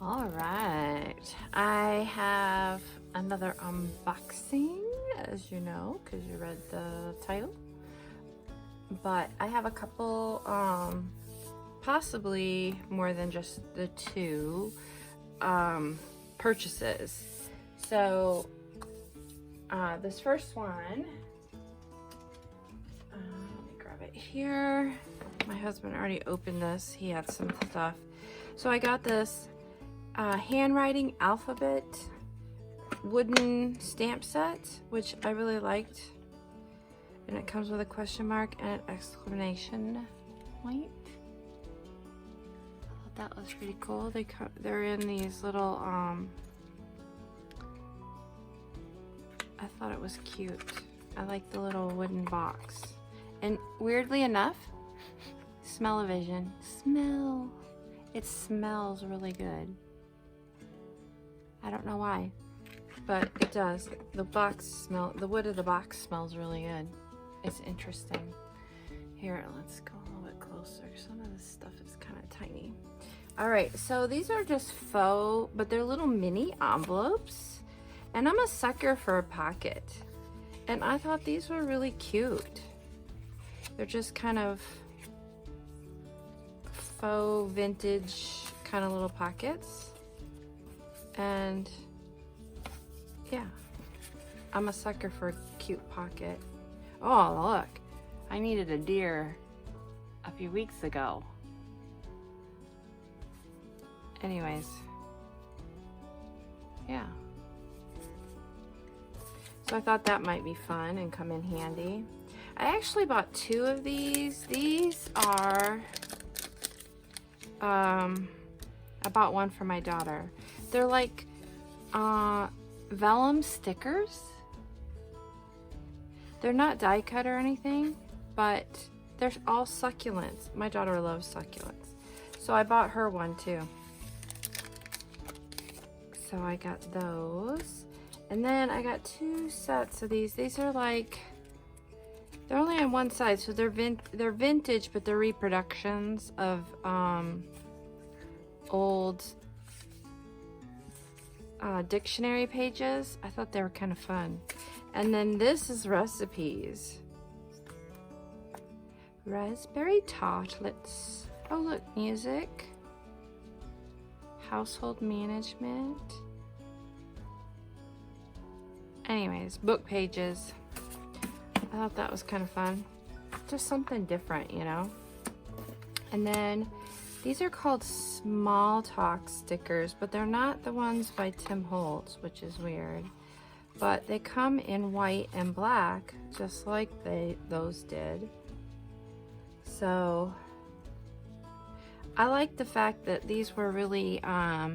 All right, I have another unboxing, as you know, because you read the title. But I have a couple, possibly more than just the two purchases. So this first one, let me grab it here. My husband already opened this. He had some stuff. So I got this handwriting alphabet wooden stamp set, which I really liked, and it comes with a question mark and an exclamation point. I thought that was pretty cool. They're in these little I thought it was cute. I like the little wooden box, and weirdly enough, smell-o-vision. It smells really good. I don't know why, but it does. The wood of the box smells really good. It's interesting. Here, let's go a little bit closer. Some of this stuff is kind of tiny. All right, so these are just faux, but they're little mini envelopes, and I'm a sucker for a pocket, and I thought these were really cute. They're just kind of faux vintage kind of little pockets. And yeah, I'm a sucker for a cute pocket. Oh, look, I needed a deer a few weeks ago. Anyways, yeah. So I thought that might be fun and come in handy. I actually bought two of these. These are, I bought one for my daughter. They're like vellum stickers. They're not die cut or anything, but they're all succulents. My daughter loves succulents, so I bought her one too. So I got those, and then I got two sets of these. These are like, they're only on one side, so they're vintage, but they're reproductions of old dictionary pages. I thought they were kind of fun. And then this is recipes. Raspberry tartlets. Oh look, music. Household management. Anyways, book pages. I thought that was kind of fun. Just something different, you know. And then these are called small talk stickers, but they're not the ones by Tim Holtz, which is weird. But they come in white and black, just like those did. So I like the fact that these were really, I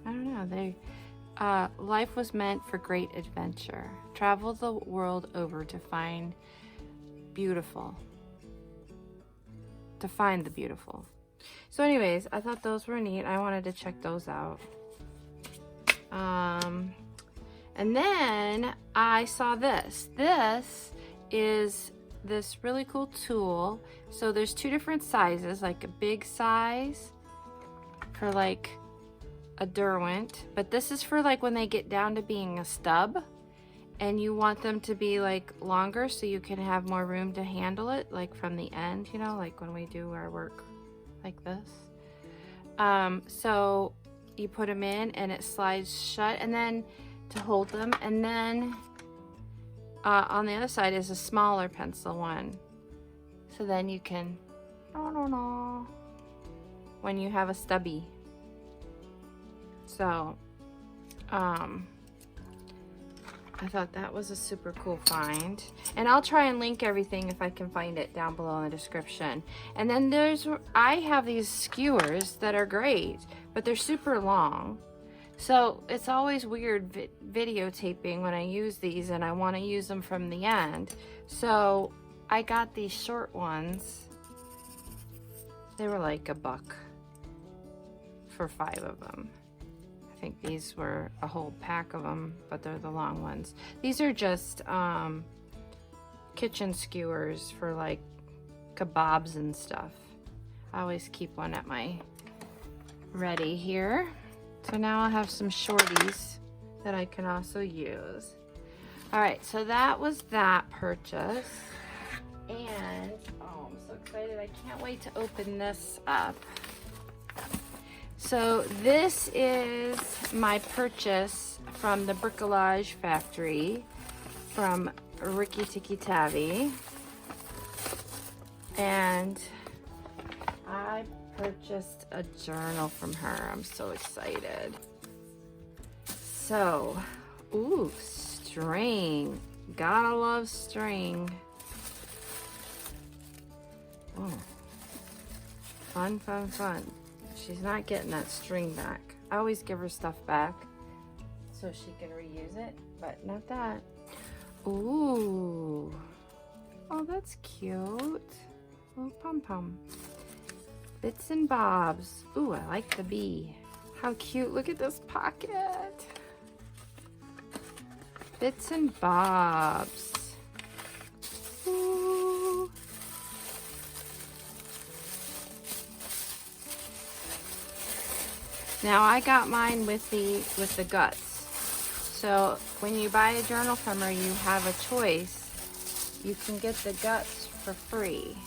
don't know, life was meant for great adventure. Travel the world over to find beautiful. To find the beautiful. So anyways, I thought those were neat. I wanted to check those out. And then I saw this. This is this really cool tool. So there's two different sizes, like a big size for like a Derwent, but this is for like when they get down to being a stub and you want them to be like longer so you can have more room to handle it, like from the end, you know, like when we do our work like this. So you put them in and it slides shut, and then to hold them, and then on the other side is a smaller pencil one, so then you can when you have a stubby. So I thought that was a super cool find, and I'll try and link everything if I can find it down below in the description. And then I have these skewers that are great, but they're super long, so it's always weird videotaping when I use these and I want to use them from the end. So I got these short ones. They were like $1 for 5 of them. I think these were a whole pack of them, but they're the long ones. These are just kitchen skewers for like kebabs and stuff. I always keep one at my ready here. So now I'll have some shorties that I can also use. All right, so that was that purchase. And, oh, I'm so excited. I can't wait to open this up. So this is my purchase from the Bricolage Factory from Ricky Tikki Tavi. And I purchased a journal from her. I'm so excited. So, ooh, string. Gotta love string. Oh, fun, fun, fun. She's not getting that string back. I always give her stuff back so she can reuse it, but not that. Ooh. Oh, that's cute. Little pom-pom. Bits and bobs. Ooh, I like the bee. How cute. Look at this pocket. Bits and bobs. Ooh. Now I got mine with the guts. So when you buy a journal from her, you have a choice. You can get the guts for free.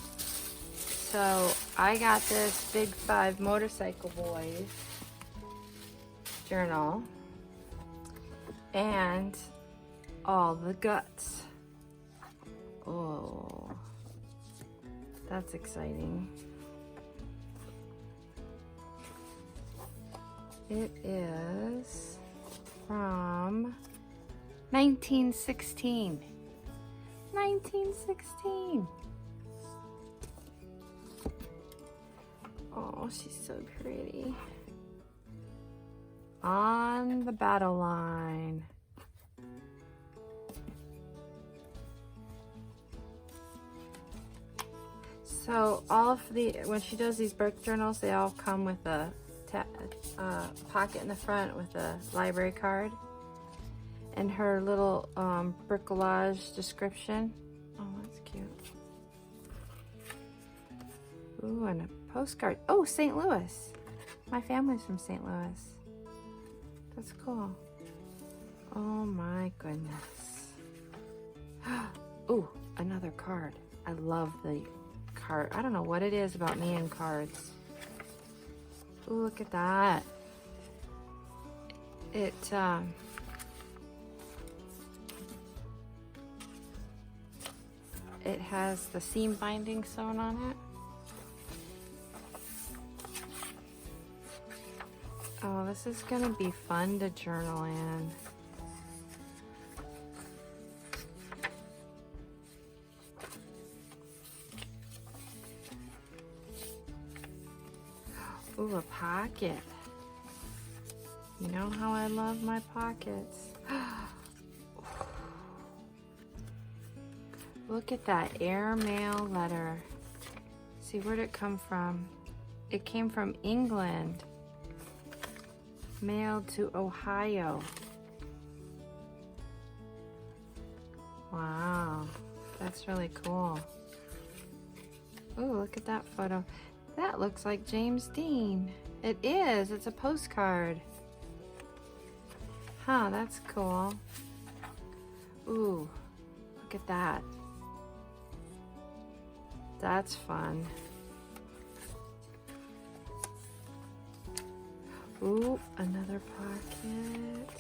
So I got this Big 5 Motorcycle Boys journal and all the guts. Oh, that's exciting. It is from 1916. 1916. Oh, she's so pretty. On the battle line. So all of when she does these book journals, they all come with a pocket in the front with a library card and her little bricolage description. Oh, that's cute. Ooh, and a postcard. Oh, St. Louis. My family's from St. Louis. That's cool. Oh my goodness. Ooh, another card. I love the card. I don't know what it is about me and cards. Ooh, look at that. It has the seam binding sewn on it. Oh, this is gonna be fun to journal in. Ooh, a pocket. You know how I love my pockets. Look at that airmail letter. See, where'd it come from? It came from England. Mailed to Ohio. Wow, that's really cool. Ooh, look at that photo. That looks like James Dean. It is. It's a postcard. Huh, that's cool. Ooh, look at that. That's fun. Ooh, another pocket.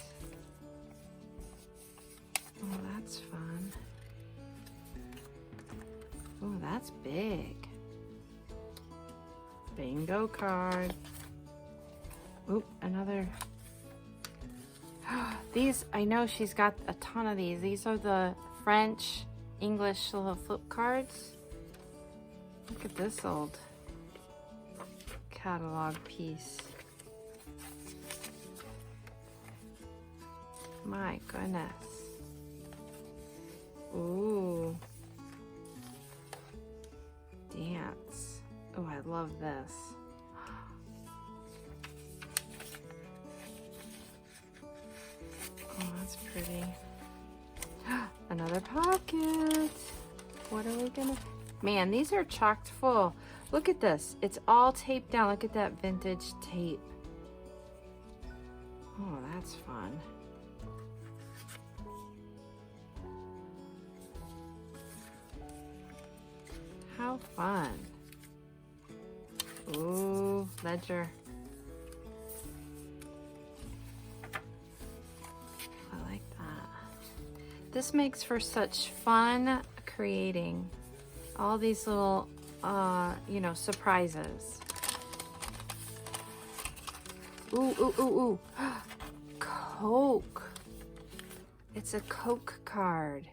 Oh, that's fun. Oh, that's big. Bingo card. Oop, another. These, I know she's got a ton of these. These are the French, English little flip cards. Look at this old catalog piece. My goodness. Ooh. Dance. Oh, I love this. Oh, that's pretty. Another pocket. What are we gonna... Man, these are chocked full. Look at this. It's all taped down. Look at that vintage tape. That's fun. How fun. Ooh, ledger. I like that. This makes for such fun creating all these little, you know, surprises. Ooh, ooh, ooh, ooh. Coke. It's a Coke card.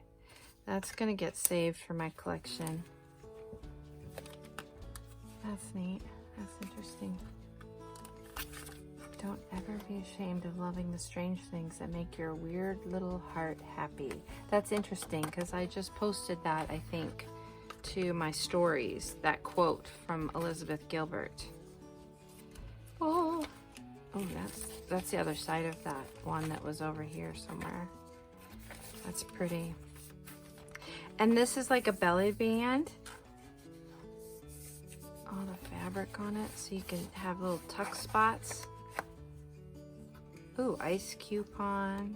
That's gonna get saved for my collection. That's neat. That's interesting. Don't ever be ashamed of loving the strange things that make your weird little heart happy. That's interesting because I just posted that, I think, to my stories, that quote from Elizabeth Gilbert. Oh, that's the other side of that one that was over here somewhere. That's pretty. And this is like a belly band. All the fabric on it, so you can have little tuck spots. Ooh, ice coupon.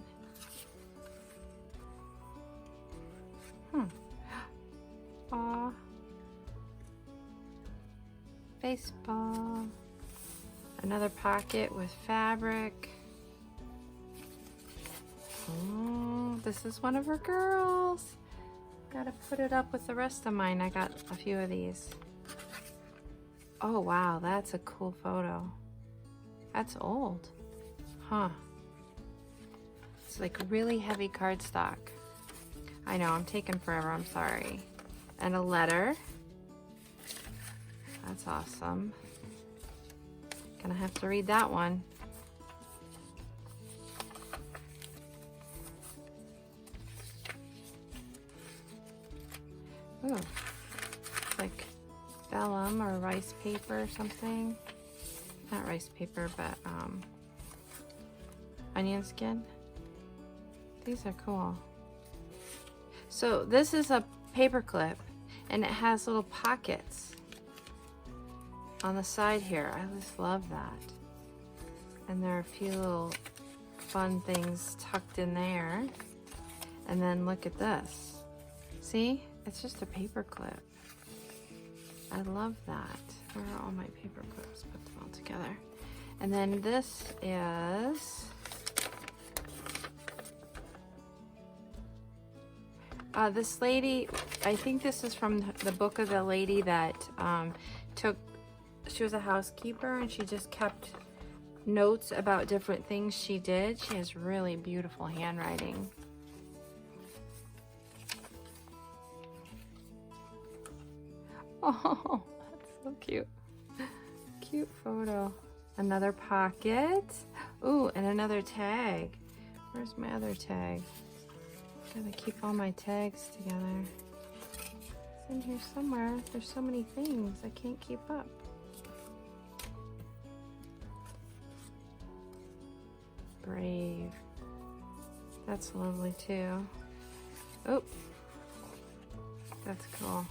Aw. Baseball. Another pocket with fabric. Oh, this is one of her girls. Gotta put it up with the rest of mine. I got a few of these. Oh wow, that's a cool photo. That's old. Huh. It's like really heavy cardstock. I know, I'm taking forever, I'm sorry. And a letter. That's awesome. Gonna have to read that one. Ooh, it's like vellum or rice paper or something. Not rice paper, but onion skin. These are cool. So this is a paper clip and it has little pockets on the side here. I just love that. And there are a few little fun things tucked in there. And then look at this. See? It's just a paper clip. I love that. Where are all my paper clips? Put them all together. And then this is this lady. I think this is from the book of the lady that she was a housekeeper and she just kept notes about different things she did. She has really beautiful handwriting. Oh, that's so cute. Cute photo. Another pocket. Ooh, and another tag. Where's my other tag? Gotta keep all my tags together. It's in here somewhere. There's so many things. I can't keep up. Brave. That's lovely too. Oh, that's cool.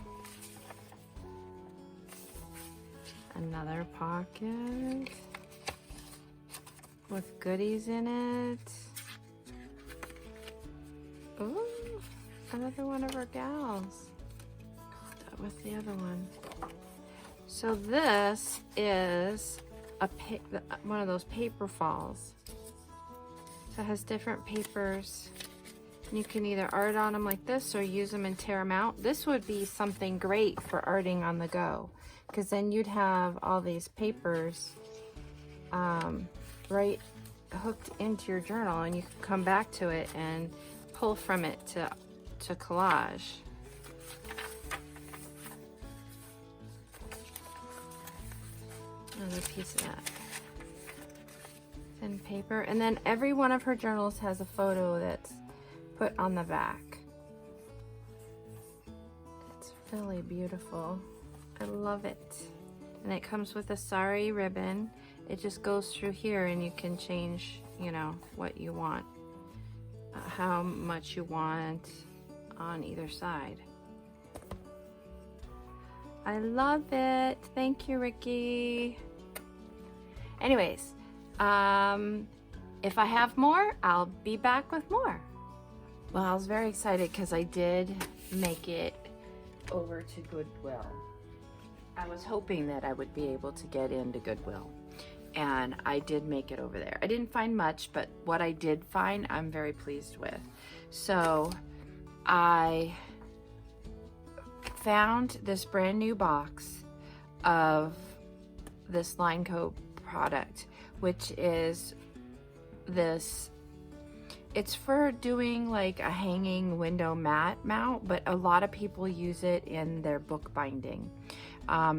Another pocket with goodies in it. Ooh, another one of our gals. Put that with the other one. So this is one of those paper falls. So it has different papers. You can either art on them like this or use them and tear them out. This would be something great for arting on the go, because then you'd have all these papers right hooked into your journal, and you can come back to it and pull from it to collage. Another piece of that thin paper, and then every one of her journals has a photo that's put on the back. It's really beautiful. I love it. And it comes with a sari ribbon. It just goes through here and you can change, you know, what you want, how much you want on either side. I love it. Thank you, Ricky. Anyways, if I have more, I'll be back with more. Well, I was very excited because I did make it over to Goodwill. I was hoping that I would be able to get into Goodwill, and I did make it over there. I didn't find much, but what I did find, I'm very pleased with. So I found this brand new box of this Line Co product, which is this, it's for doing like a hanging window mat mount, but a lot of people use it in their book binding.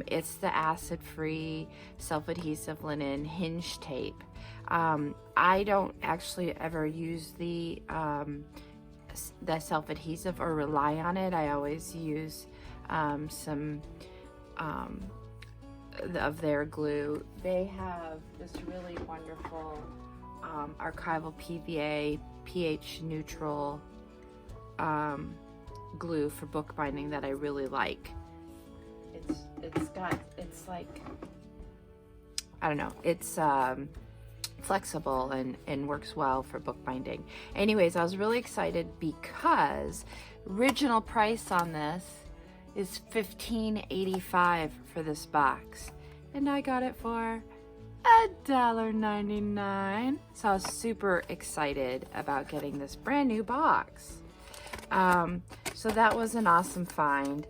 It's the acid-free self-adhesive linen hinge tape. I don't actually ever use the self-adhesive or rely on it. I always use some of their glue. They have this really wonderful archival PVA pH neutral glue for bookbinding that I really like. It's like, I don't know, it's flexible and works well for bookbinding. Anyways, I was really excited because original price on this is $15.85 for this box, and I got it for $1.99. So I was super excited about getting this brand new box. So that was an awesome find.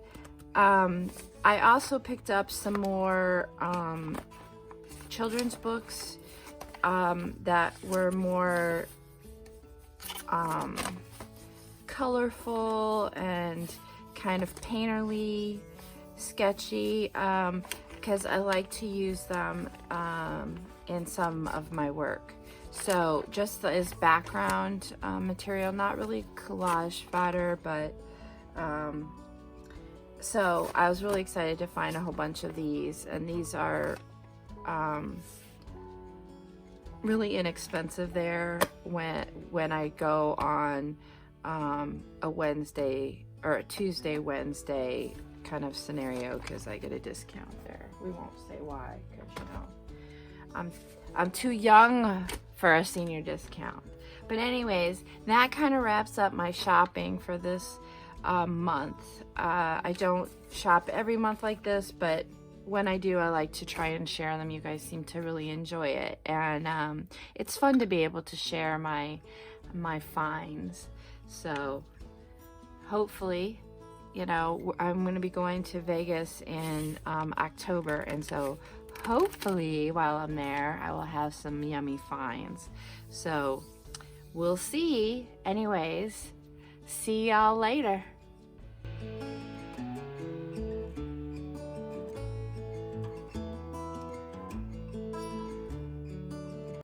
I also picked up some more children's books that were more colorful and kind of painterly, sketchy, because I like to use them in some of my work. So just as background material, not really collage fodder, but so I was really excited to find a whole bunch of these, and these are really inexpensive there when I go on a Wednesday or a Tuesday, Wednesday kind of scenario, because I get a discount there. We won't say why, because you know I'm too young for a senior discount. But anyways, that kind of wraps up my shopping for this month. I don't shop every month like this, but when I do, I like to try and share them. You guys seem to really enjoy it, and it's fun to be able to share my finds. So hopefully, you know, I'm going to be going to Vegas in October, and so hopefully while I'm there I will have some yummy finds. So we'll see. Anyways, see y'all later.